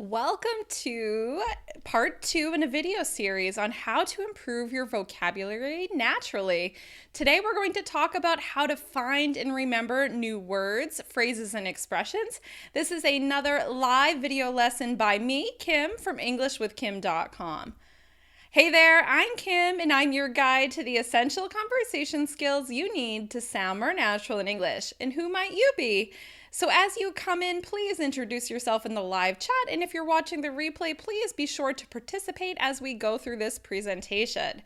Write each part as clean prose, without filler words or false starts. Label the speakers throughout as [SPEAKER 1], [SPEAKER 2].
[SPEAKER 1] Welcome to part 2 in a video series on how to improve your vocabulary naturally. Today we're going to talk about how to find and remember new words, phrases, and expressions. This is another live video lesson by me, Kim, from EnglishWithKim.com. Hey there, I'm Kim, and I'm your guide to the essential conversation skills you need to sound more natural in English. And who might you be? So as you come in, please introduce yourself in the live chat, and if you're watching the replay, please be sure to participate as we go through this presentation.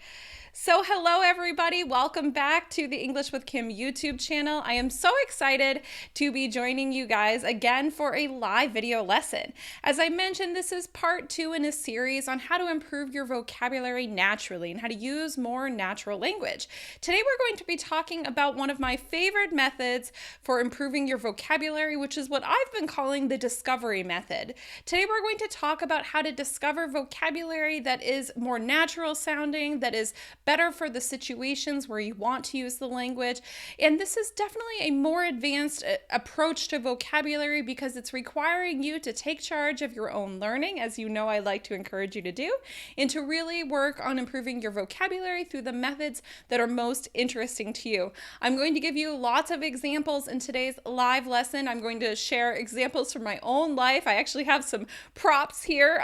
[SPEAKER 1] So hello everybody, welcome back to the English with Kim YouTube channel. I am so excited to be joining you guys again for a live video lesson. As I mentioned, this is part 2 in a series on how to improve your vocabulary naturally and how to use more natural language. Today we're going to be talking about one of my favorite methods for improving your vocabulary, which is what I've been calling the discovery method. Today we're going to talk about how to discover vocabulary that is more natural sounding, that is better for the situations where you want to use the language. And this is definitely a more advanced approach to vocabulary because it's requiring you to take charge of your own learning, as you know I like to encourage you to do, and to really work on improving your vocabulary through the methods that are most interesting to you. I'm going to give you lots of examples in today's live lesson. I'm going to share examples from my own life. I actually have some props here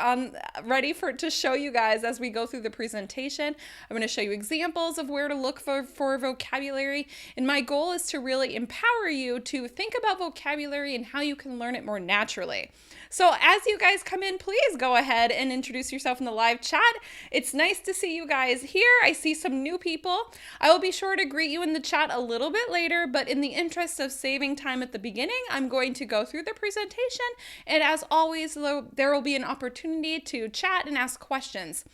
[SPEAKER 1] ready to show you guys as we go through the presentation. I'm going to show you examples of where to look for vocabulary, and my goal is to really empower you to think about vocabulary and how you can learn it more naturally. So as you guys come in, please go ahead and introduce yourself in the live chat. It's nice to see you guys here. I see some new people. I will be sure to greet you in the chat a little bit later, but in the interest of saving time at the beginning, I'm going to go through the presentation, and as always, there will be an opportunity to chat and ask questions.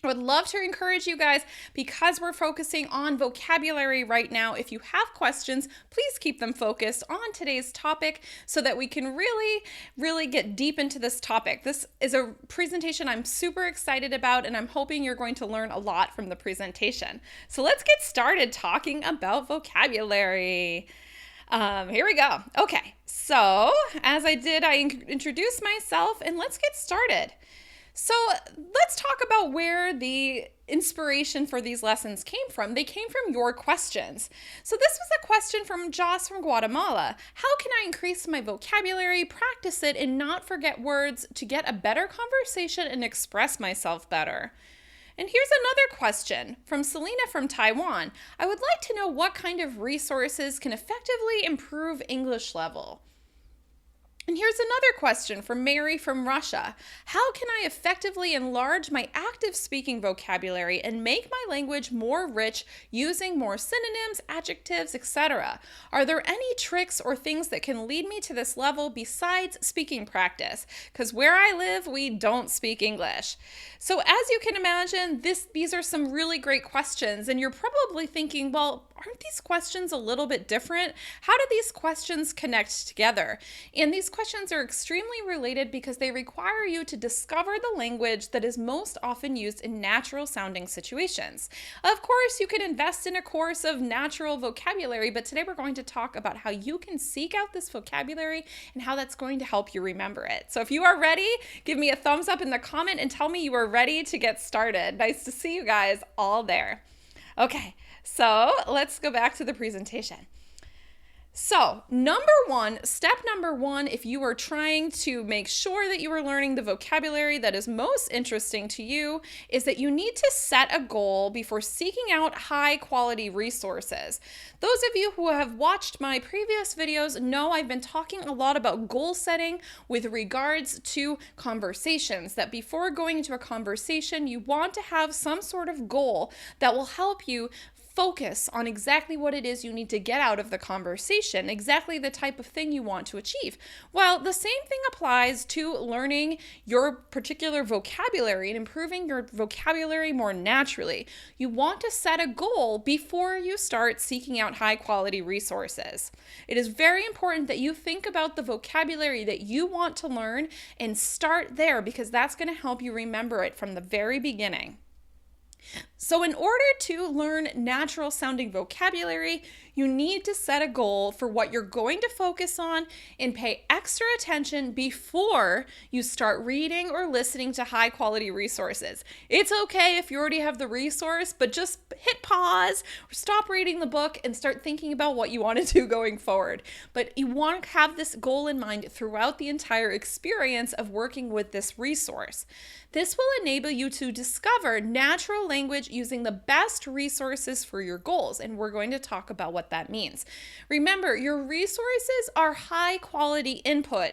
[SPEAKER 1] I would love to encourage you guys, because we're focusing on vocabulary right now. If you have questions, please keep them focused on today's topic so that we can really get deep into this topic. This is a presentation I'm super excited about, and I'm hoping you're going to learn a lot from the presentation. So let's get started talking about vocabulary. Here we go. Okay, so as I did, I introduced myself, and let's get started. So let's talk about where the inspiration for these lessons came from. They came from your questions. So this was a question from Joss from Guatemala. How can I increase my vocabulary, practice it, and not forget words to get a better conversation and express myself better? And here's another question from Selena from Taiwan. I would like to know what kind of resources can effectively improve English level. And here's another question from Mary from Russia. How can I effectively enlarge my active speaking vocabulary and make my language more rich using more synonyms, adjectives, etc.? Are there any tricks or things that can lead me to this level besides speaking practice? Because where I live, we don't speak English. So as you can imagine, these are some really great questions, and you're probably thinking, well, aren't these questions a little bit different? How do these questions connect together? And these questions are extremely related because they require you to discover the language that is most often used in natural sounding situations. Of course, you can invest in a course of natural vocabulary, but today we're going to talk about how you can seek out this vocabulary and how that's going to help you remember it. So if you are ready, give me a thumbs up in the comment and tell me you are ready to get started. Nice to see you guys all there. Okay, so let's go back to the presentation. So step number one, if you are trying to make sure that you are learning the vocabulary that is most interesting to you, is that you need to set a goal before seeking out high quality resources. Those of you who have watched my previous videos know I've been talking a lot about goal setting with regards to conversations, that before going into a conversation, you want to have some sort of goal that will help you focus on exactly what it is you need to get out of the conversation, exactly the type of thing you want to achieve. Well, the same thing applies to learning your particular vocabulary and improving your vocabulary more naturally. You want to set a goal before you start seeking out high quality resources. It is very important that you think about the vocabulary that you want to learn and start there, because that's going to help you remember it from the very beginning. So in order to learn natural sounding vocabulary, You need to set a goal for what you're going to focus on and pay extra attention before you start reading or listening to high quality resources. It's okay if you already have the resource, but just hit pause or stop reading the book and start thinking about what you want to do going forward. But you want to have this goal in mind throughout the entire experience of working with this resource. This will enable you to discover natural language using the best resources for your goals, and we're going to talk about what that means. Remember, your resources are high quality input.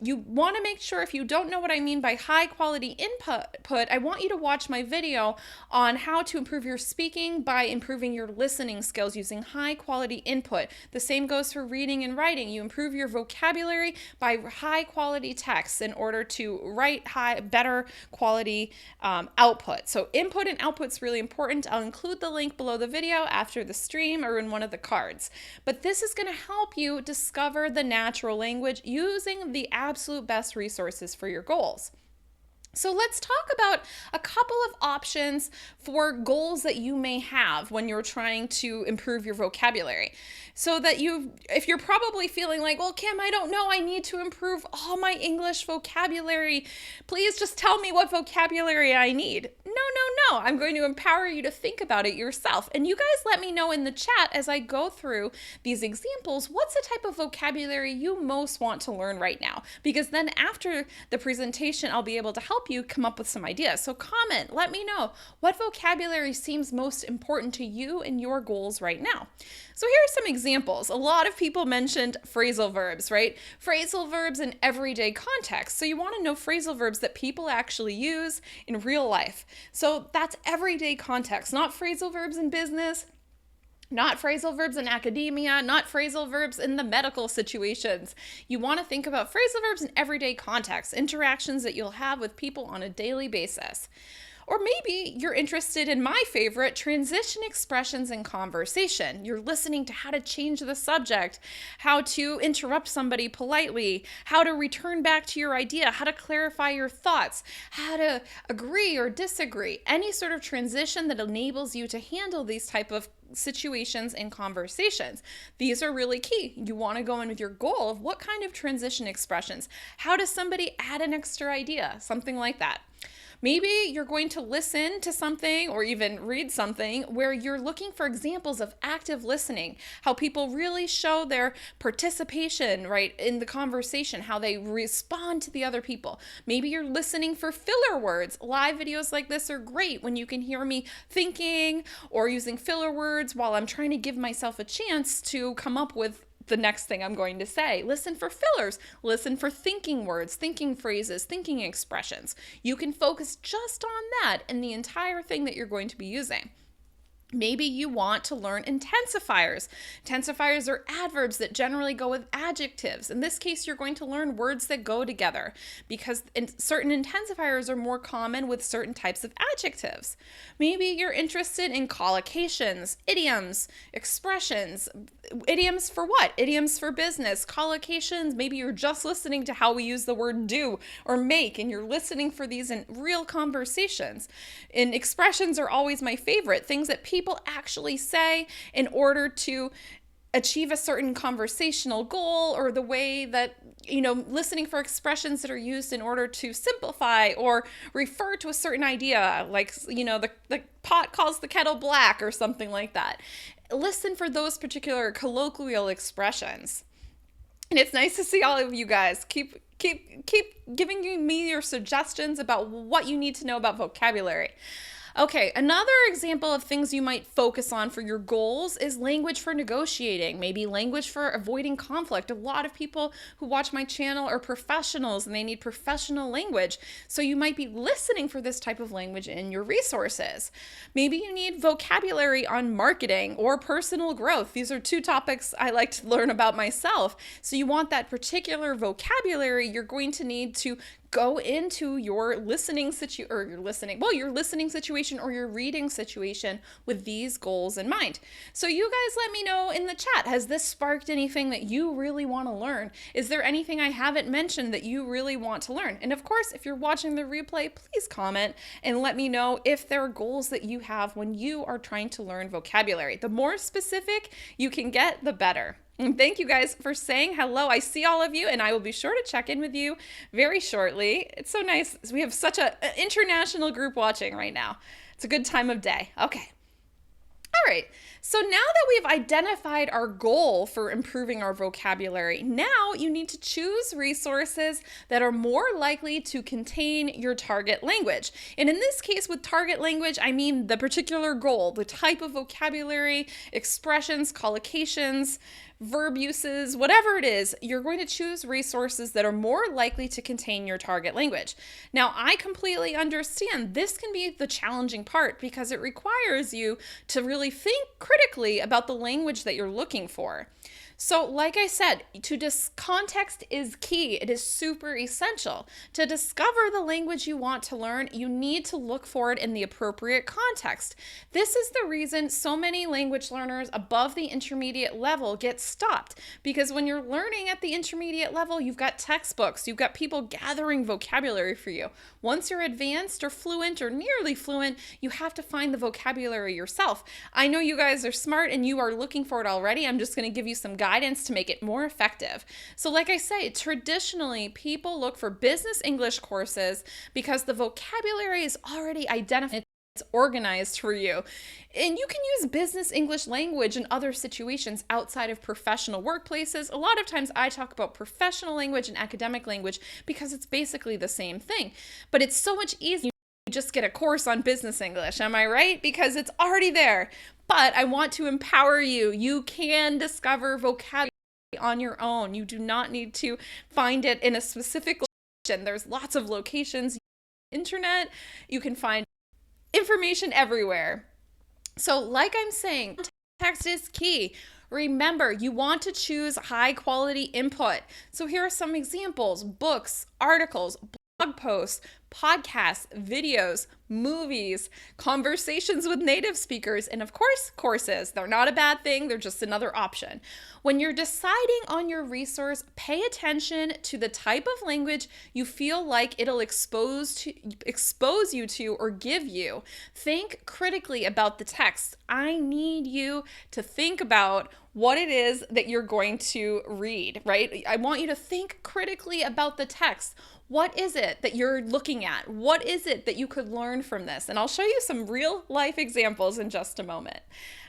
[SPEAKER 1] You want to make sure, if you don't know what I mean by high quality input, I want you to watch my video on how to improve your speaking by improving your listening skills using high quality input. The same goes for reading and writing. You improve your vocabulary by high quality texts in order to write better quality output. So input and output is really important. I'll include the link below the video after the stream or in one of the cards. But this is going to help you discover the natural language using the absolute best resources for your goals. So let's talk about a couple of options for goals that you may have when you're trying to improve your vocabulary. So that if you're probably feeling like, well, Kim, I don't know, I need to improve all my English vocabulary. Please just tell me what vocabulary I need. No. I'm going to empower you to think about it yourself. And you guys let me know in the chat as I go through these examples, what's the type of vocabulary you most want to learn right now? Because then after the presentation, I'll be able to help you come up with some ideas. So comment, let me know what vocabulary seems most important to you and your goals right now. So here are some examples. A lot of people mentioned phrasal verbs, right? Phrasal verbs in everyday context. So you want to know phrasal verbs that people actually use in real life. So that's everyday context, not phrasal verbs in business, not phrasal verbs in academia, not phrasal verbs in the medical situations. You want to think about phrasal verbs in everyday context, interactions that you'll have with people on a daily basis. Or maybe you're interested in my favorite, transition expressions in conversation. You're listening to how to change the subject, how to interrupt somebody politely, how to return back to your idea, how to clarify your thoughts, how to agree or disagree. Any sort of transition that enables you to handle these type of situations and conversations. These are really key. You want to go in with your goal of what kind of transition expressions. How does somebody add an extra idea? Something like that. Maybe you're going to listen to something or even read something where you're looking for examples of active listening, how people really show their participation, right, in the conversation, how they respond to the other people. Maybe you're listening for filler words. Live videos like this are great when you can hear me thinking or using filler words while I'm trying to give myself a chance to come up with the next thing I'm going to say. Listen for fillers. Listen for thinking words, thinking phrases, thinking expressions. You can focus just on that and the entire thing that you're going to be using. Maybe you want to learn intensifiers. Intensifiers are adverbs that generally go with adjectives. In this case, you're going to learn words that go together because certain intensifiers are more common with certain types of adjectives. Maybe you're interested in collocations, idioms, expressions. Idioms for what? Idioms for business, collocations. Maybe you're just listening to how we use the word do or make, and you're listening for these in real conversations. And expressions are always my favorite, things that people actually say in order to achieve a certain conversational goal, or the way that, listening for expressions that are used in order to simplify or refer to a certain idea, like, the pot calls the kettle black or something like that. Listen for those particular colloquial expressions. And it's nice to see all of you guys. Keep giving me your suggestions about what you need to know about vocabulary. Okay, another example of things you might focus on for your goals is language for negotiating, maybe language for avoiding conflict. A lot of people who watch my channel are professionals and they need professional language. So you might be listening for this type of language in your resources. Maybe you need vocabulary on marketing or personal growth. These are two topics I like to learn about myself. So you want that particular vocabulary, you're going to need to go into your listening situation or your reading situation with these goals in mind. So you guys let me know in the chat, has this sparked anything that you really want to learn? Is there anything I haven't mentioned that you really want to learn? And of course, if you're watching the replay, please comment and let me know if there are goals that you have when you are trying to learn vocabulary. The more specific you can get, the better. And thank you guys for saying hello. I see all of you, and I will be sure to check in with you very shortly. It's so nice. We have such an international group watching right now. It's a good time of day. Okay. All right, so now that we've identified our goal for improving our vocabulary, now you need to choose resources that are more likely to contain your target language. And in this case, with target language, I mean the particular goal, the type of vocabulary, expressions, collocations, verb uses, whatever it is, you're going to choose resources that are more likely to contain your target language. Now, I completely understand this can be the challenging part because it requires you to really think critically about the language that you're looking for. So like I said, context is key. It is super essential. To discover the language you want to learn, you need to look for it in the appropriate context. This is the reason so many language learners above the intermediate level get stopped, because when you're learning at the intermediate level, you've got textbooks, you've got people gathering vocabulary for you. Once you're advanced or fluent or nearly fluent, you have to find the vocabulary yourself. I know you guys are smart and you are looking for it already. I'm just going to give you some guidance to make it more effective. So like I say, traditionally, people look for business English courses because the vocabulary is already identified. It's organized for you. And you can use business English language in other situations outside of professional workplaces. A lot of times I talk about professional language and academic language because it's basically the same thing. But it's so much easier. You just get a course on business English, am I right? Because it's already there. But I want to empower you. You can discover vocabulary on your own. You do not need to find it in a specific location. There's lots of locations. Internet, you can find information everywhere. So like I'm saying, text is key. Remember, you want to choose high quality input. So here are some examples: books, articles, blog posts, podcasts, videos, movies, conversations with native speakers, and of course, courses. They're not a bad thing, they're just another option. When you're deciding on your resource, pay attention to the type of language you feel like it'll expose you to or give you. Think critically about the text. I need you to think about what it is that you're going to read, right? I want you to think critically about the text. What is it that you're looking at? What is it that you could learn from this? And I'll show you some real life examples in just a moment.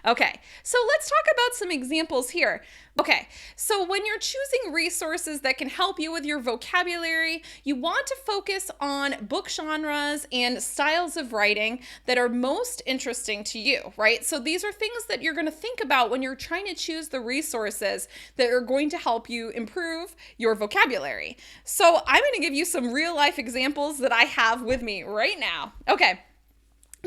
[SPEAKER 1] Okay, so let's talk about some examples here. Okay, so when you're choosing resources that can help you with your vocabulary, you want to focus on book genres and styles of writing that are most interesting to you, right? So these are things that you're going to think about when you're trying to choose the resources that are going to help you improve your vocabulary. So I'm going to give you some real life examples that I have with me right now. Okay.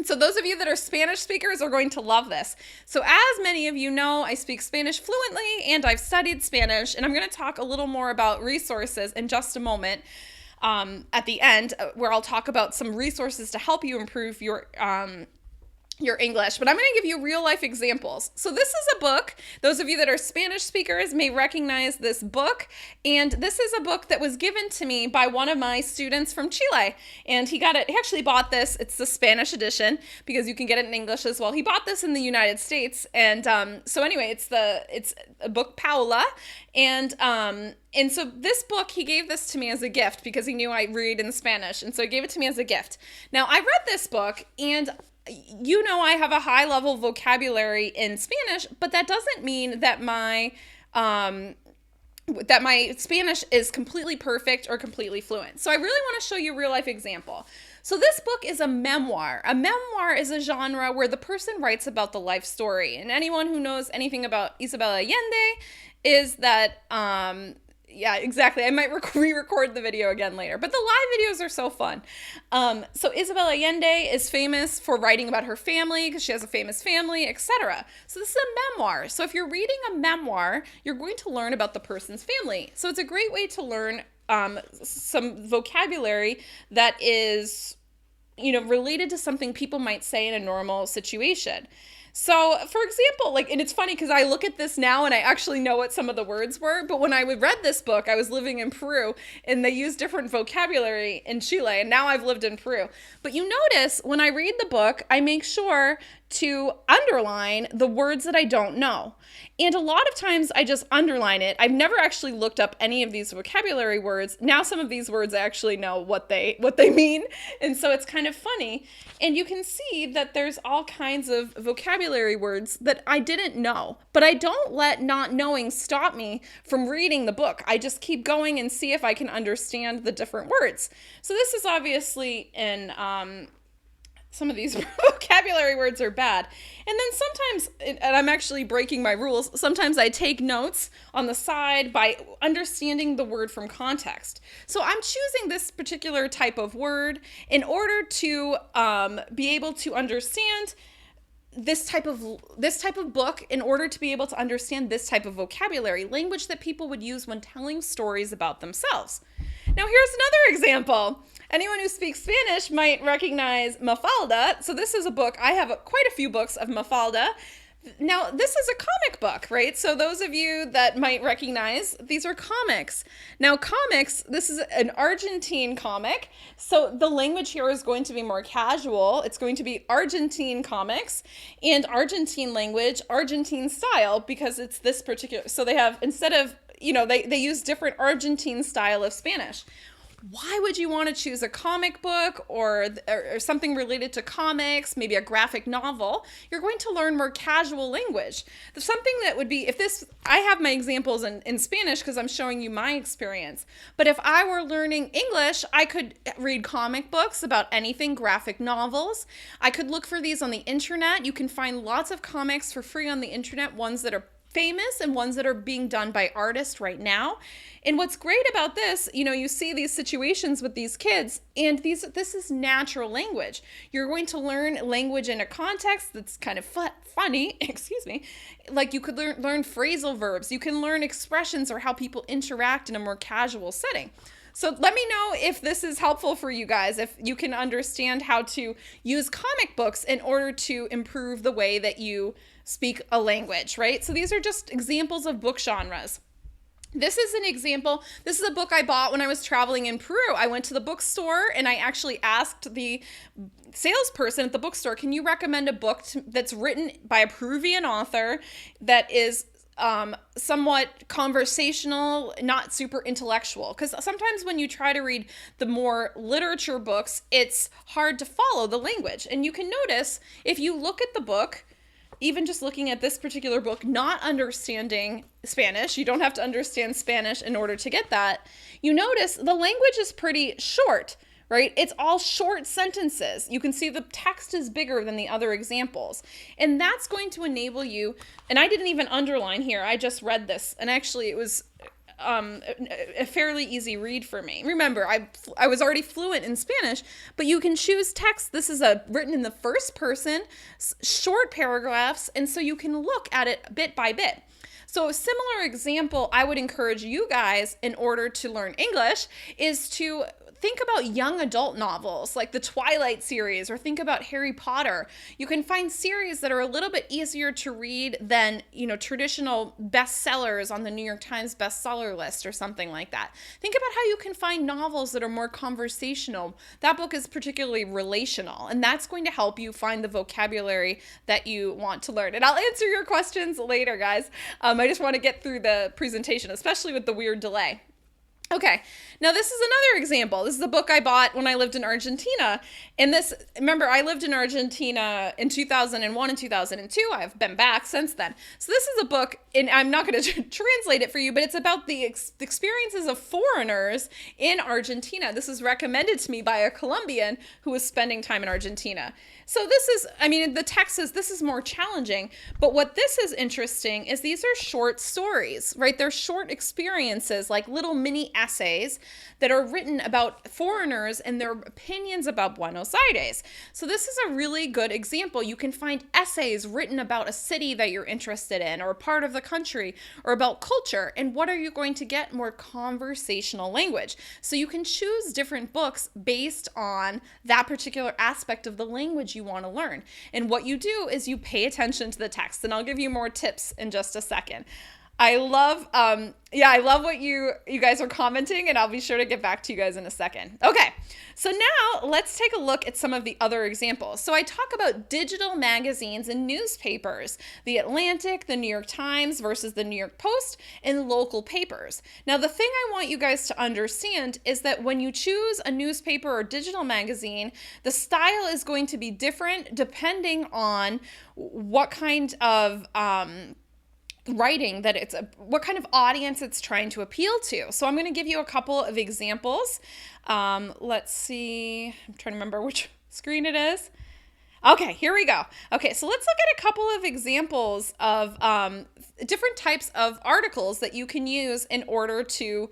[SPEAKER 1] So those of you that are Spanish speakers are going to love this. So as many of you know, I speak Spanish fluently and I've studied Spanish, and I'm going to talk a little more about resources in just a moment at the end, where I'll talk about some resources to help you improve your English, but I'm going to give you real life examples. So this is a book. Those of you that are Spanish speakers may recognize this book. And this is a book that was given to me by one of my students from Chile. And he actually bought this. It's the Spanish edition because you can get it in English as well. He bought this in the United States. And so anyway, it's a book, Paula. And so this book, he gave this to me as a gift because he knew I read in Spanish. And so he gave it to me as a gift. Now I read this book, and you know, I have a high level vocabulary in Spanish, but that doesn't mean that my Spanish is completely perfect or completely fluent. So I really want to show you a real life example. So this book is a memoir. A memoir is a genre where the person writes about the life story. And anyone who knows anything about Isabel Allende is that, yeah, exactly. I might re-record the video again later, but the live videos are so fun. So Isabel Allende is famous for writing about her family because she has a famous family, etc. So this is a memoir. So if you're reading a memoir, you're going to learn about the person's family. So it's a great way to learn some vocabulary that is, related to something people might say in a normal situation. So, for example, like, and it's funny because I look at this now and I actually know what some of the words were, but when I read this book, I was living in Peru and they use different vocabulary in Chile, and now I've lived in Peru. But you notice when I read the book, I make sure to underline the words that I don't know. And a lot of times I just underline it. I've never actually looked up any of these vocabulary words. Now some of these words I actually know what they mean. And so it's kind of funny. And you can see that there's all kinds of vocabulary words that I didn't know. But I don't let not knowing stop me from reading the book. I just keep going and see if I can understand the different words. So this is obviously in some of these vocabulary words are bad. And then sometimes, and I'm actually breaking my rules, sometimes I take notes on the side by understanding the word from context. So I'm choosing this particular type of word in order to be able to understand this type of book, in order to be able to understand this type of vocabulary, language that people would use when telling stories about themselves. Now here's another example. Anyone who speaks Spanish might recognize Mafalda. So this is a book. I have quite a few books of Mafalda. Now, this is a comic book, right? So those of you that might recognize, these are comics. Now, comics, this is an Argentine comic. So the language here is going to be more casual. It's going to be Argentine comics and Argentine language, Argentine style, because it's this particular, so they have, instead of, they use different Argentine style of Spanish. Why would you want to choose a comic book or something related to comics, maybe a graphic novel? You're going to learn more casual language. Something that would be, I have my examples in Spanish because I'm showing you my experience. But if I were learning English, I could read comic books about anything, graphic novels. I could look for these on the internet. You can find lots of comics for free on the internet, ones that are famous and ones that are being done by artists right now. And what's great about this, you see these situations with these kids, and this is natural language. You're going to learn language in a context that's kind of funny, excuse me. Like you could learn phrasal verbs. You can learn expressions or how people interact in a more casual setting. So let me know if this is helpful for you guys, if you can understand how to use comic books in order to improve the way that you speak a language, right? So these are just examples of book genres. This is an example. This is a book I bought when I was traveling in Peru. I went to the bookstore and I actually asked the salesperson at the bookstore, can you recommend a book that's written by a Peruvian author that is somewhat conversational, not super intellectual? Because sometimes when you try to read the more literature books, it's hard to follow the language. And you can notice if you look at the book, even just looking at this particular book, not understanding Spanish, you don't have to understand Spanish in order to get that, you notice the language is pretty short, right? It's all short sentences. You can see the text is bigger than the other examples. And that's going to enable you, and I didn't even underline here, I just read this, and actually it was a fairly easy read for me. Remember, I was already fluent in Spanish, but you can choose text. This is written in the first person, short paragraphs, and so you can look at it bit by bit. So a similar example I would encourage you guys in order to learn English is to think about young adult novels like the Twilight series, or think about Harry Potter. You can find series that are a little bit easier to read than, traditional bestsellers on the New York Times bestseller list or something like that. Think about how you can find novels that are more conversational. That book is particularly relational, and that's going to help you find the vocabulary that you want to learn. And I'll answer your questions later, guys. I just want to get through the presentation, especially with the weird delay. Okay, now this is another example. This is a book I bought when I lived in Argentina. And remember, I lived in Argentina in 2001 and 2002. I've been back since then. So this is a book, and I'm not going to translate it for you, but it's about the experiences of foreigners in Argentina. This is recommended to me by a Colombian who was spending time in Argentina. So the text says this is more challenging, but what this is interesting is these are short stories, right? They're short experiences, like little mini essays that are written about foreigners and their opinions about Buenos Aires. So this is a really good example. You can find essays written about a city that you're interested in or a part of the country or about culture. And what are you going to get? More conversational language. So you can choose different books based on that particular aspect of the language you want to learn. And what you do is you pay attention to the text. And I'll give you more tips in just a second. I love what you guys are commenting, and I'll be sure to get back to you guys in a second. Okay, so now let's take a look at some of the other examples. So I talk about digital magazines and newspapers, The Atlantic, the New York Times versus the New York Post, and local papers. Now, the thing I want you guys to understand is that when you choose a newspaper or digital magazine, the style is going to be different depending on what kind of writing that what kind of audience it's trying to appeal to. So I'm going to give you a couple of examples. Let's see. I'm trying to remember which screen it is. Okay, here we go. Okay, so let's look at a couple of examples of different types of articles that you can use in order to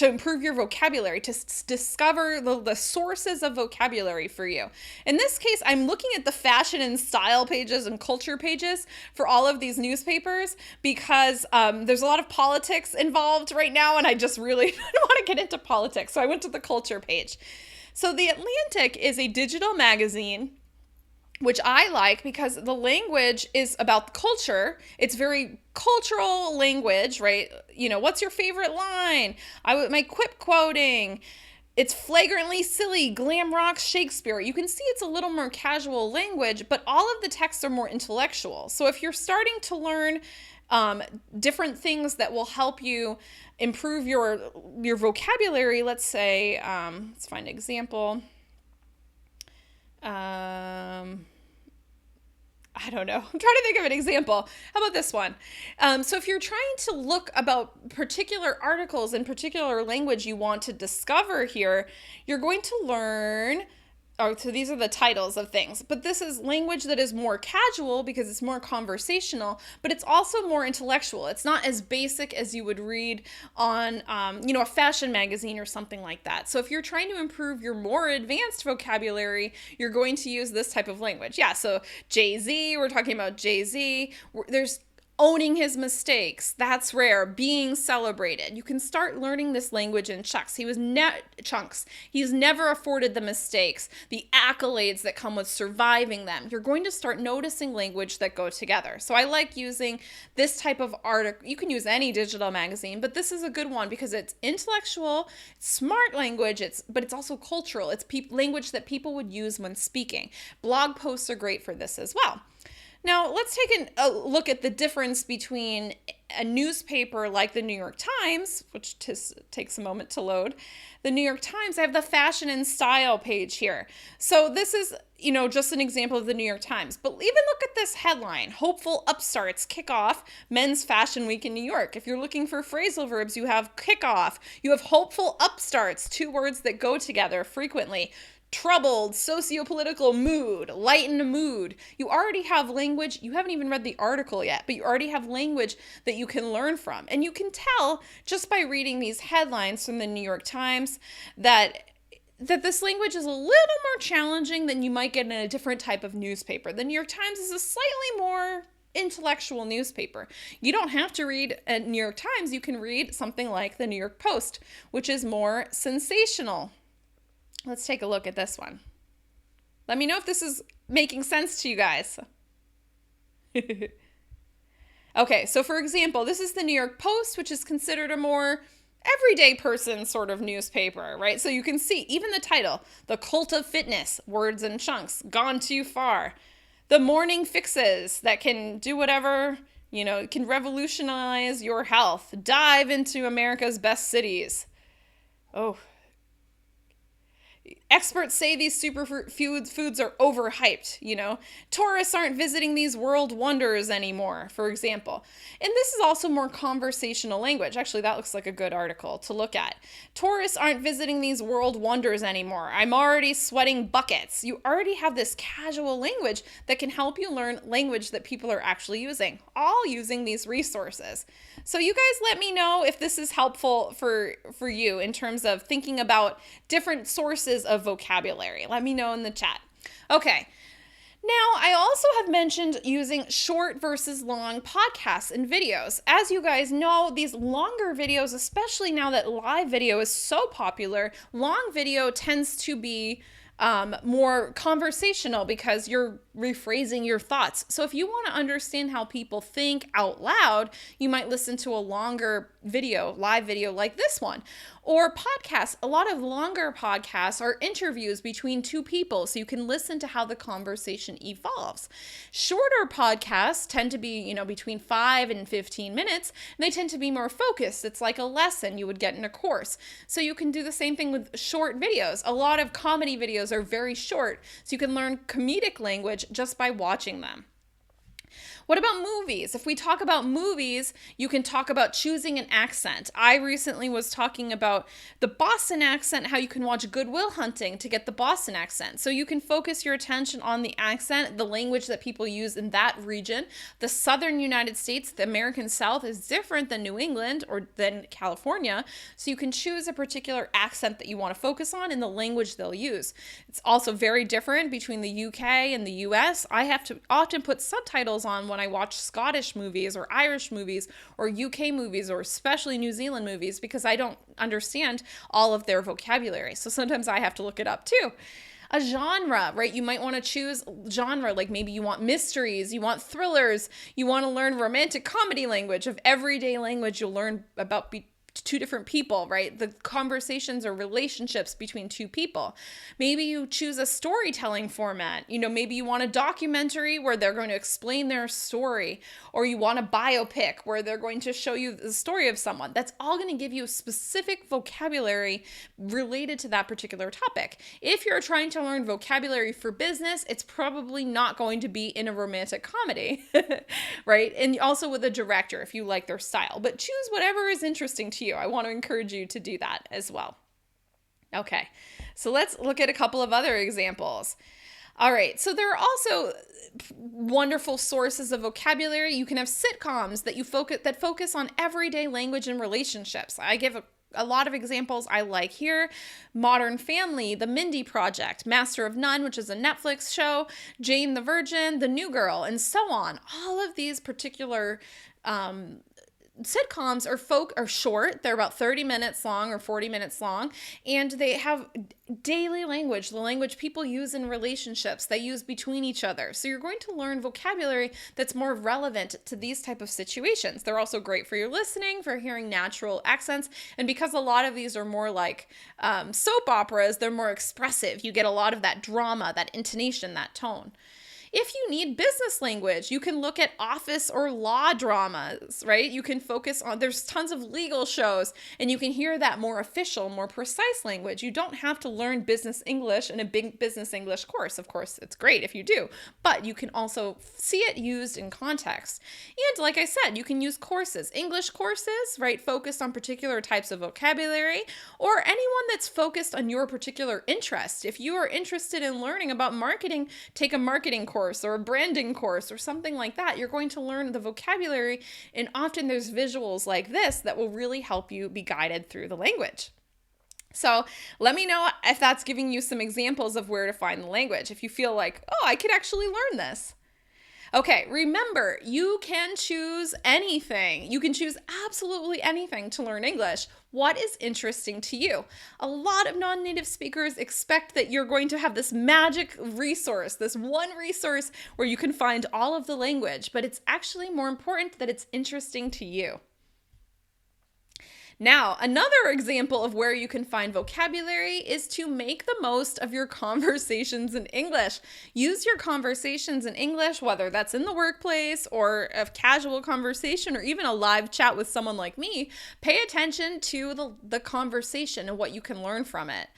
[SPEAKER 1] improve your vocabulary, to discover the sources of vocabulary for you. In this case, I'm looking at the fashion and style pages and culture pages for all of these newspapers because there's a lot of politics involved right now, and I just really don't want to get into politics. So I went to the culture page. So The Atlantic is a digital magazine, which I like because the language is about culture. It's very cultural language, right? You know, what's your favorite line? My quip quoting. It's flagrantly silly, glam rock Shakespeare. You can see it's a little more casual language, but all of the texts are more intellectual. So if you're starting to learn different things that will help you improve your vocabulary, let's say, let's find an example. I don't know. I'm trying to think of an example. How about this one? So if you're trying to look about particular articles in particular language you want to discover here, you're going to learn. So these are the titles of things, but this is language that is more casual because it's more conversational, but it's also more intellectual. It's not as basic as you would read on, a fashion magazine or something like that. So if you're trying to improve your more advanced vocabulary, you're going to use this type of language. Yeah, so Jay-Z, we're talking about Jay-Z. There's owning his mistakes. That's rare. Being celebrated. You can start learning this language in chunks. He's never afforded the mistakes, the accolades that come with surviving them. You're going to start noticing language that go together. So I like using this type of article. You can use any digital magazine, but this is a good one because it's intellectual, it's smart language, but it's also cultural. It's language that people would use when speaking. Blog posts are great for this as well. Now, let's take a look at the difference between a newspaper like the New York Times, which takes a moment to load. The New York Times, I have the fashion and style page here. So this is, just an example of the New York Times. But even look at this headline, Hopeful Upstarts Kick Off Men's Fashion Week in New York. If you're looking for phrasal verbs, you have kick off. You have hopeful upstarts, two words that go together frequently. Troubled, socio-political mood, lightened mood. You already have language. You haven't even read the article yet, but you already have language that you can learn from. And you can tell just by reading these headlines from the New York Times that this language is a little more challenging than you might get in a different type of newspaper. The New York Times is a slightly more intellectual newspaper. You don't have to read a New York Times. You can read something like the New York Post, which is more sensational. Let's take a look at this one. Let me know if this is making sense to you guys. Okay, so for example, this is the New York Post, which is considered a more everyday person sort of newspaper, right? So you can see even the title, The Cult of Fitness, words and chunks, gone too far. The morning fixes that can do whatever, can revolutionize your health. Dive into America's best cities. Oh, Experts say these superfoods are overhyped, Tourists aren't visiting these world wonders anymore, for example. And this is also more conversational language. Actually, that looks like a good article to look at. Tourists aren't visiting these world wonders anymore. I'm already sweating buckets. You already have this casual language that can help you learn language that people are actually using, all using these resources. So you guys let me know if this is helpful for you in terms of thinking about different sources of vocabulary. Let me know in the chat. Okay. Now, I also have mentioned using short versus long podcasts and videos. As you guys know, these longer videos, especially now that live video is so popular, long video tends to be more conversational because you're rephrasing your thoughts. So if you want to understand how people think out loud, you might listen to a longer video, live video like this one. Or podcasts. A lot of longer podcasts are interviews between two people, so you can listen to how the conversation evolves. Shorter podcasts tend to be, between 5 and 15 minutes, and they tend to be more focused. It's like a lesson you would get in a course. So you can do the same thing with short videos. A lot of comedy videos are very short, so you can learn comedic language just by watching them. What about movies? If we talk about movies, you can talk about choosing an accent. I recently was talking about the Boston accent, how you can watch Good Will Hunting to get the Boston accent. So you can focus your attention on the accent, the language that people use in that region. The southern United States, the American South, is different than New England or than California. So you can choose a particular accent that you want to focus on and the language they'll use. It's also very different between the UK and the US. I have to often put subtitles on when I watch Scottish movies or Irish movies or UK movies or especially New Zealand movies because I don't understand all of their vocabulary. So sometimes I have to look it up too. A genre, right? You might want to choose genre, like maybe you want mysteries, you want thrillers, you want to learn romantic comedy language. Of everyday language, you'll learn about two different people, right? The conversations or relationships between two people. Maybe you choose a storytelling format. Maybe you want a documentary where they're going to explain their story, or you want a biopic where they're going to show you the story of someone. That's all going to give you specific vocabulary related to that particular topic. If you're trying to learn vocabulary for business, it's probably not going to be in a romantic comedy, right? And also with a director, if you like their style, but choose whatever is interesting to you. I want to encourage you to do that as well. Okay, so let's look at a couple of other examples. All right, so there are also wonderful sources of vocabulary. You can have sitcoms that focus on everyday language and relationships. I give a lot of examples I like here. Modern Family, The Mindy Project, Master of None, which is a Netflix show, Jane the Virgin, The New Girl, and so on. All of these particular sitcoms are short. They're about 30 minutes long or 40 minutes long, and they have daily language, the language people use in relationships, they use between each other. So you're going to learn vocabulary that's more relevant to these type of situations. They're also great for your listening, for hearing natural accents, and because a lot of these are more like soap operas, they're more expressive. You get a lot of that drama, that intonation, that tone. If you need business language, you can look at office or law dramas, right? You can focus on, there's tons of legal shows, and you can hear that more official, more precise language. You don't have to learn business English in a big business English course. Of course, it's great if you do, but you can also see it used in context. And like I said, you can use courses, English courses, right? Focused on particular types of vocabulary, or anyone that's focused on your particular interest. If you are interested in learning about marketing, take a marketing course or a branding course or something like that. You're going to learn the vocabulary, and often there's visuals like this that will really help you be guided through the language. So let me know if that's giving you some examples of where to find the language, if you feel like, oh, I could actually learn this. Okay, remember, you can choose anything. You can choose absolutely anything to learn English. What is interesting to you? A lot of non-native speakers expect that you're going to have this magic resource, this one resource where you can find all of the language, but it's actually more important that it's interesting to you. Now, another example of where you can find vocabulary is to make the most of your conversations in English. Use your conversations in English, whether that's in the workplace or a casual conversation or even a live chat with someone like me. Pay attention to the conversation and what you can learn from it.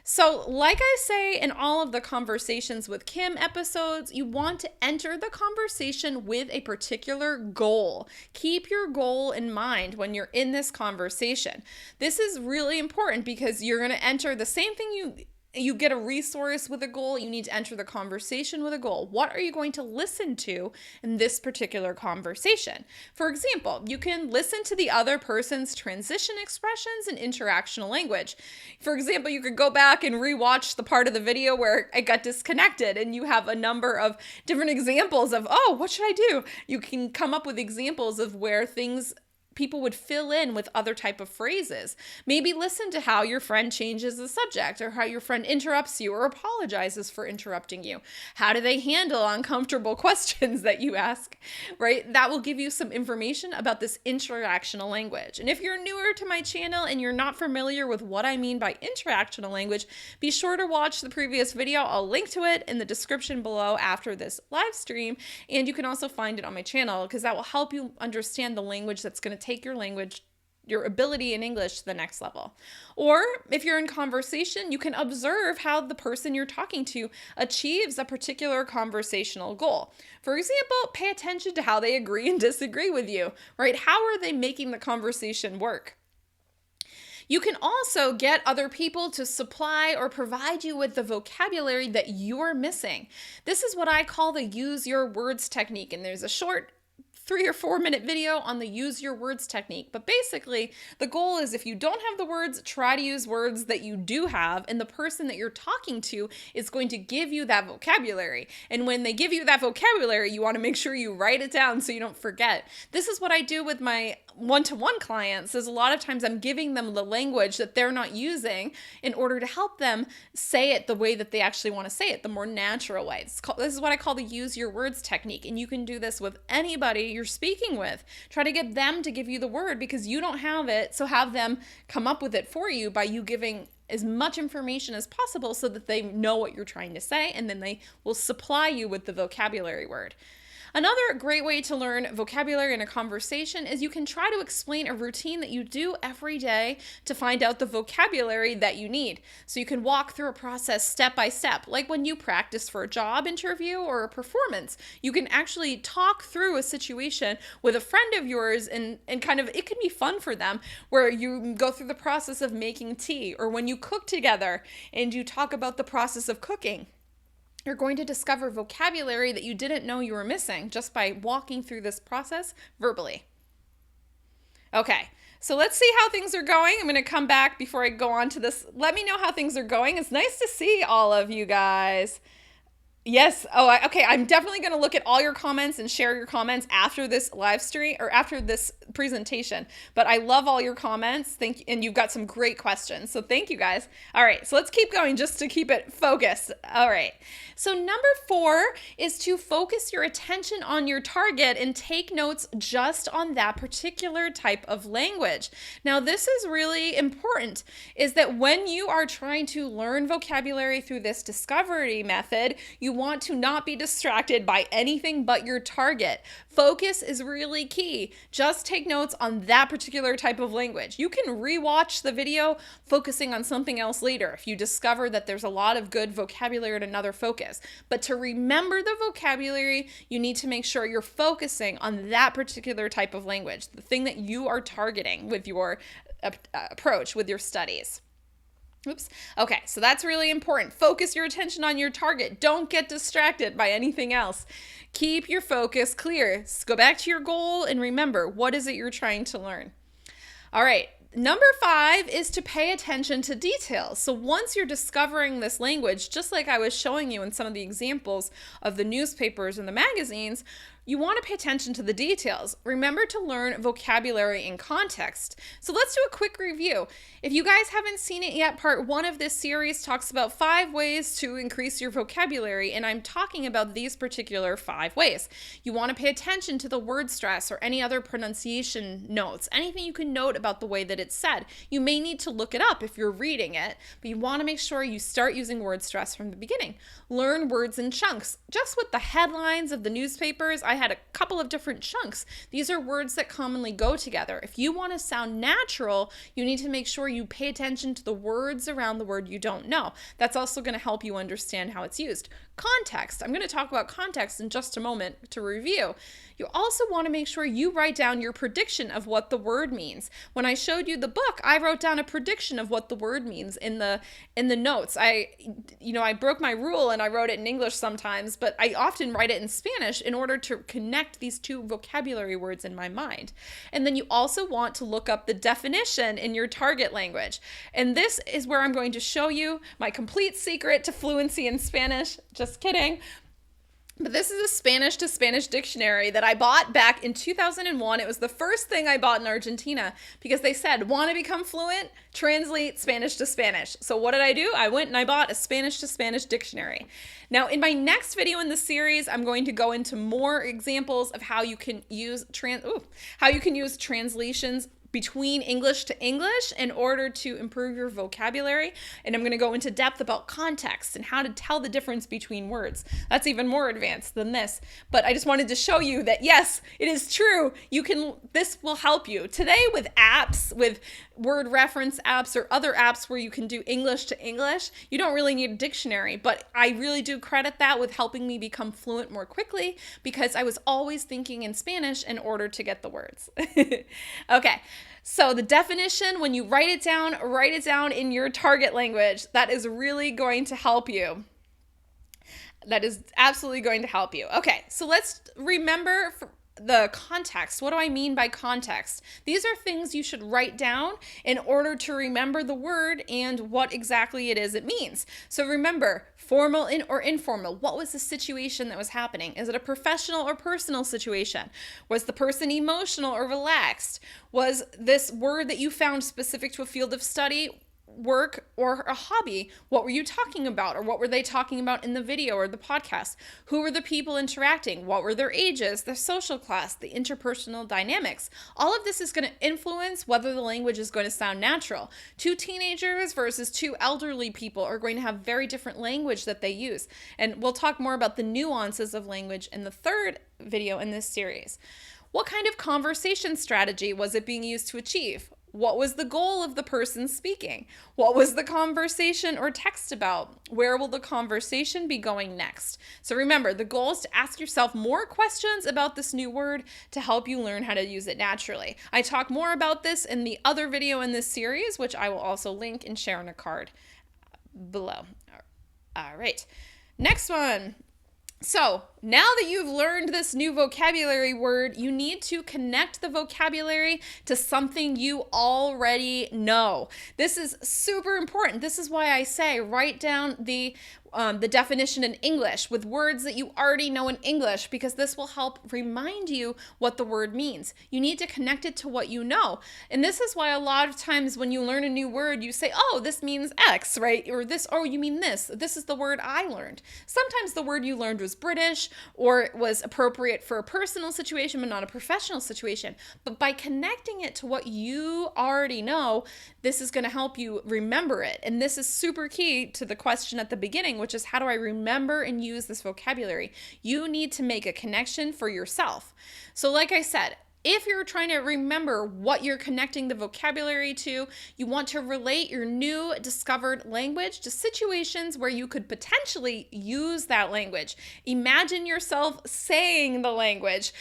[SPEAKER 1] So, like I say in all of the Conversations with Kim episodes, you want to enter the conversation with a particular goal. Keep your goal in mind when you're in this conversation. This is really important because you're going to enter the same thing you get a resource with a goal, you need to enter the conversation with a goal. What are you going to listen to in this particular conversation? For example, you can listen to the other person's transition expressions and interactional language. For example, you could go back and rewatch the part of the video where it got disconnected and you have a number of different examples of, oh, what should I do? You can come up with examples of where people would fill in with other type of phrases. Maybe listen to how your friend changes the subject or how your friend interrupts you or apologizes for interrupting you. How do they handle uncomfortable questions that you ask, right? That will give you some information about this interactional language. And if you're newer to my channel and you're not familiar with what I mean by interactional language, be sure to watch the previous video. I'll link to it in the description below after this live stream. And you can also find it on my channel because that will help you understand the language that's going to take your ability in English to the next level. Or if you're in conversation, you can observe how the person you're talking to achieves a particular conversational goal. For example, pay attention to how they agree and disagree with you, right? How are they making the conversation work? You can also get other people to supply or provide you with the vocabulary that you're missing. This is what I call the use your words technique, and there's a short 3 or 4 minute video on the use your words technique. But basically, the goal is if you don't have the words, try to use words that you do have, and the person that you're talking to is going to give you that vocabulary. And when they give you that vocabulary, you want to make sure you write it down so you don't forget. This is what I do with my one-to-one clients, is a lot of times I'm giving them the language that they're not using in order to help them say it the way that they actually want to say it, the more natural way. This is what I call the use your words technique. And you can do this with anybody you're speaking with. Try to get them to give you the word because you don't have it, so have them come up with it for you by you giving as much information as possible so that they know what you're trying to say, and then they will supply you with the vocabulary word. Another great way to learn vocabulary in a conversation is you can try to explain a routine that you do every day to find out the vocabulary that you need. So you can walk through a process step by step, like when you practice for a job interview or a performance. You can actually talk through a situation with a friend of yours and kind of, it can be fun for them, where you go through the process of making tea, or when you cook together and you talk about the process of cooking. You're going to discover vocabulary that you didn't know you were missing just by walking through this process verbally. Okay, so let's see how things are going. I'm going to come back before I go on to this. Let me know how things are going. It's nice to see all of you guys. Yes. Oh, okay. I'm definitely going to look at all your comments and share your comments after this live stream or after this presentation. But I love all your comments. Thank you. And you've got some great questions. So thank you guys. All right. So let's keep going just to keep it focused. All right. So number 4 is to focus your attention on your target and take notes just on that particular type of language. Now, this is really important, is that when you are trying to learn vocabulary through this discovery method, you want to not be distracted by anything but your target. Focus is really key. Just take notes on that particular type of language. You can rewatch the video focusing on something else later if you discover that there's a lot of good vocabulary in another focus. But to remember the vocabulary, you need to make sure you're focusing on that particular type of language, the thing that you are targeting with your approach, with your studies. Oops. Okay, so that's really important. Focus your attention on your target. Don't get distracted by anything else. Keep your focus clear. Go back to your goal and remember, what is it you're trying to learn? All right. Number 5 is to pay attention to details. So once you're discovering this language, just like I was showing you in some of the examples of the newspapers and the magazines, you want to pay attention to the details. Remember to learn vocabulary in context. So let's do a quick review. If you guys haven't seen it yet, part 1 of this series talks about 5 ways to increase your vocabulary, and I'm talking about these particular 5 ways. You want to pay attention to the word stress or any other pronunciation notes, anything you can note about the way that it's said. You may need to look it up if you're reading it, but you want to make sure you start using word stress from the beginning. Learn words in chunks. Just with the headlines of the newspapers, I I had a couple of different chunks. These are words that commonly go together. If you want to sound natural, you need to make sure you pay attention to the words around the word you don't know. That's also going to help you understand how it's used. Context. I'm going to talk about context in just a moment to review. You also want to make sure you write down your prediction of what the word means. When I showed you the book, I wrote down a prediction of what the word means in the notes. I broke my rule and I wrote it in English sometimes, but I often write it in Spanish in order to connect these two vocabulary words in my mind. And then you also want to look up the definition in your target language. And this is where I'm going to show you my complete secret to fluency in Spanish. Just kidding. But this is a Spanish to Spanish dictionary that I bought back in 2001. It was the first thing I bought in Argentina because they said, want to become fluent? Translate Spanish to Spanish. So what did I do? I went and I bought a Spanish to Spanish dictionary. Now, in my next video in the series, I'm going to go into more examples of how you can use translations between English to English in order to improve your vocabulary. And I'm going to go into depth about context and how to tell the difference between words. That's even more advanced than this. But I just wanted to show you that, yes, it is true. This will help you. Today with apps, with word reference apps or other apps where you can do English to English, you don't really need a dictionary. But I really do credit that with helping me become fluent more quickly because I was always thinking in Spanish in order to get the words. Okay. So the definition, when you write it down in your target language. That is really going to help you. That is absolutely going to help you. Okay, so let's remember the context. What do I mean by context? These are things you should write down in order to remember the word and what exactly it is it means. So remember, formal or informal. What was the situation that was happening? Is it a professional or personal situation? Was the person emotional or relaxed? Was this word that you found specific to a field of study, work, or a hobby? What were you talking about, or what were they talking about in the video or the podcast? Who were the people interacting? What were their ages, their social class, the interpersonal dynamics? All of this is going to influence whether the language is going to sound natural. Two teenagers versus two elderly people are going to have very different language that they use, and we'll talk more about the nuances of language in the third video in this series. What kind of conversation strategy was it being used to achieve? What was the goal of the person speaking? What was the conversation or text about? Where will the conversation be going next? So remember, the goal is to ask yourself more questions about this new word to help you learn how to use it naturally. I talk more about this in the other video in this series, which I will also link and share in a card below. All right, next one. So now that you've learned this new vocabulary word, you need to connect the vocabulary to something you already know. This is super important. This is why I say write down the definition in English with words that you already know in English, because this will help remind you what the word means. You need to connect it to what you know. And this is why a lot of times when you learn a new word, you say, oh, this means X, right? Or this, oh, you mean this. This is the word I learned. Sometimes the word you learned was British or it was appropriate for a personal situation, but not a professional situation. But by connecting it to what you already know, this is going to help you remember it. And this is super key to the question at the beginning, which is how do I remember and use this vocabulary? You need to make a connection for yourself. So like I said, if you're trying to remember what you're connecting the vocabulary to, you want to relate your new discovered language to situations where you could potentially use that language. Imagine yourself saying the language.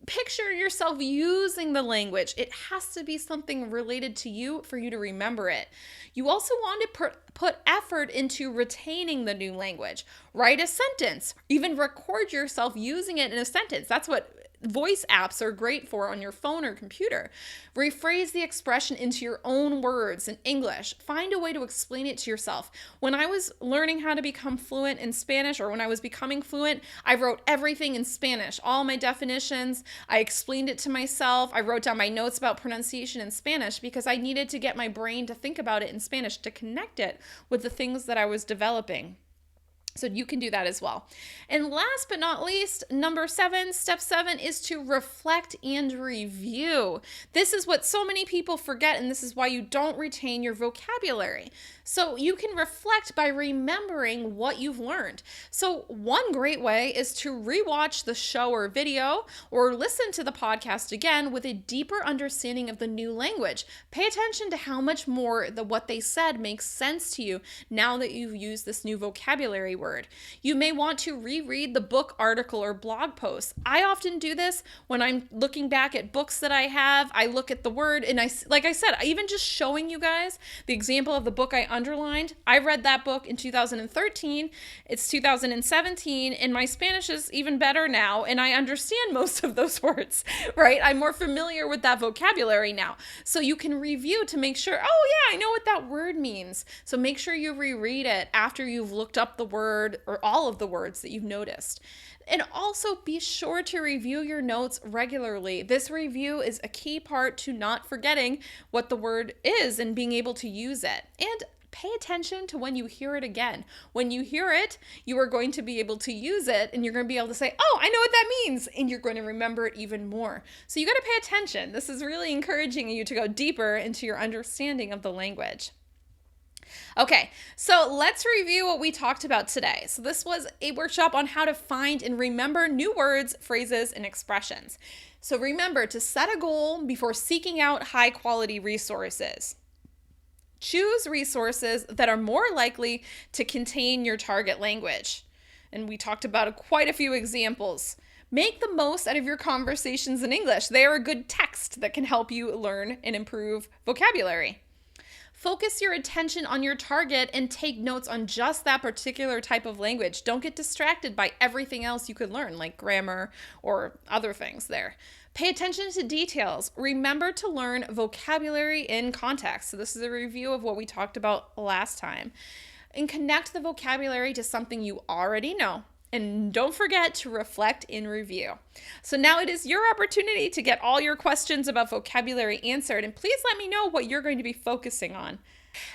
[SPEAKER 1] Picture yourself using the language. It has to be something related to you for you to remember it. You also want to put effort into retaining the new language. Write a sentence, even record yourself using it in a sentence. That's what voice apps are great for on your phone or computer. Rephrase the expression into your own words in English. Find a way to explain it to yourself. When I was learning how to become fluent in Spanish, or when I was becoming fluent, I wrote everything in Spanish, all my definitions. I explained it to myself. I wrote down my notes about pronunciation in Spanish because I needed to get my brain to think about it in Spanish to connect it with the things that I was developing. So you can do that as well. And last but not least, step 7 is to reflect and review. This is what so many people forget, and this is why you don't retain your vocabulary. So you can reflect by remembering what you've learned. So one great way is to rewatch the show or video or listen to the podcast again with a deeper understanding of the new language. Pay attention to how much more what they said makes sense to you now that you've used this new vocabulary word. You may want to reread the book, article, or blog post. I often do this when I'm looking back at books that I have. I look at the word and like I said, even just showing you guys the example of the book I underlined. I read that book in 2013. It's 2017, and my Spanish is even better now, and I understand most of those words, right? I'm more familiar with that vocabulary now. So you can review to make sure, oh yeah, I know what that word means. So make sure you reread it after you've looked up the word or all of the words that you've noticed. And also be sure to review your notes regularly. This review is a key part to not forgetting what the word is and being able to use it. And pay attention to when you hear it again. When you hear it, you are going to be able to use it and you're going to be able to say, oh, I know what that means. And you're going to remember it even more. So you got to pay attention. This is really encouraging you to go deeper into your understanding of the language. Okay, so let's review what we talked about today. So this was a workshop on how to find and remember new words, phrases, and expressions. So remember to set a goal before seeking out high quality resources. Choose resources that are more likely to contain your target language. And we talked about quite a few examples. Make the most out of your conversations in English. They are a good text that can help you learn and improve vocabulary. Focus your attention on your target and take notes on just that particular type of language. Don't get distracted by everything else you could learn, like grammar or other things there. Pay attention to details. Remember to learn vocabulary in context. So this is a review of what we talked about last time. And connect the vocabulary to something you already know. And don't forget to reflect in review. So now it is your opportunity to get all your questions about vocabulary answered, and please let me know what you're going to be focusing on.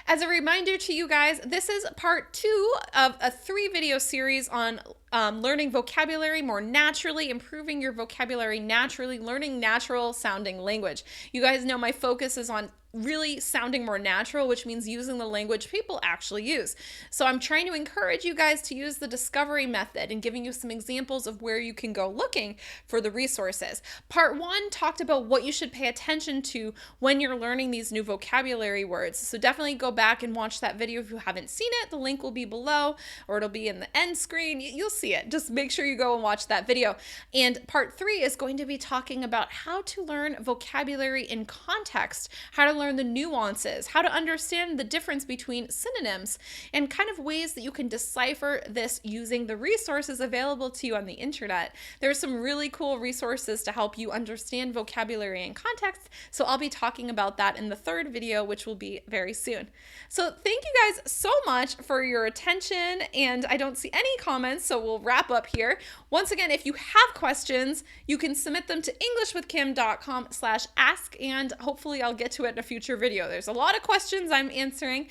[SPEAKER 1] As a reminder to you guys, this is part 2 of a 3-video series on learning vocabulary more naturally, improving your vocabulary naturally, learning natural sounding language. You guys know my focus is on really sounding more natural, which means using the language people actually use. So I'm trying to encourage you guys to use the discovery method and giving you some examples of where you can go looking for the resources. Part 1 talked about what you should pay attention to when you're learning these new vocabulary words. So definitely go back and watch that video if you haven't seen it. The link will be below, or it'll be in the end screen. You'll see it. Just make sure you go and watch that video. And part 3 is going to be talking about how to learn vocabulary in context, how to learn the nuances, how to understand the difference between synonyms, and kind of ways that you can decipher this using the resources available to you on the internet. There's some really cool resources to help you understand vocabulary in context, so I'll be talking about that in the 3rd video, which will be very soon. So thank you guys so much for your attention, and I don't see any comments, so we'll wrap up here. Once again, if you have questions, you can submit them to englishwithkim.com/ask, and hopefully I'll get to it in a future video. There's a lot of questions I'm answering,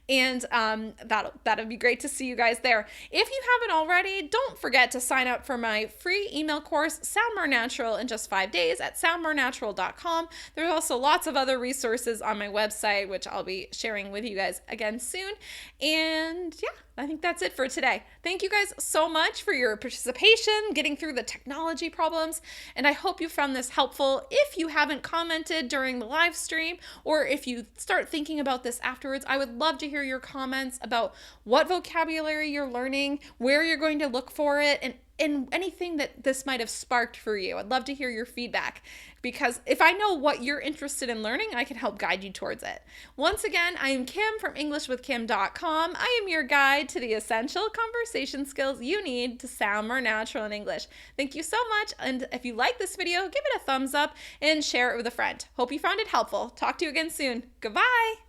[SPEAKER 1] and that'll be great to see you guys there. If you haven't already, don't forget to sign up for my free email course, Sound More Natural in just 5 days, at soundmorenatural.com. There's also lots of other resources on my website, which I'll be sharing with you guys again soon. And yeah, I think that's it for today. Thank you guys so much for your participation, getting through the technology problems, and I hope you found this helpful. If you haven't commented during the live stream, or if you start thinking about this afterwards, I would love to hear your comments about what vocabulary you're learning, where you're going to look for it, and anything that this might have sparked for you. I'd love to hear your feedback, because if I know what you're interested in learning, I can help guide you towards it. Once again, I am Kim from EnglishWithKim.com. I am your guide to the essential conversation skills you need to sound more natural in English. Thank you so much, and if you like this video, give it a thumbs up and share it with a friend. Hope you found it helpful. Talk to you again soon. Goodbye!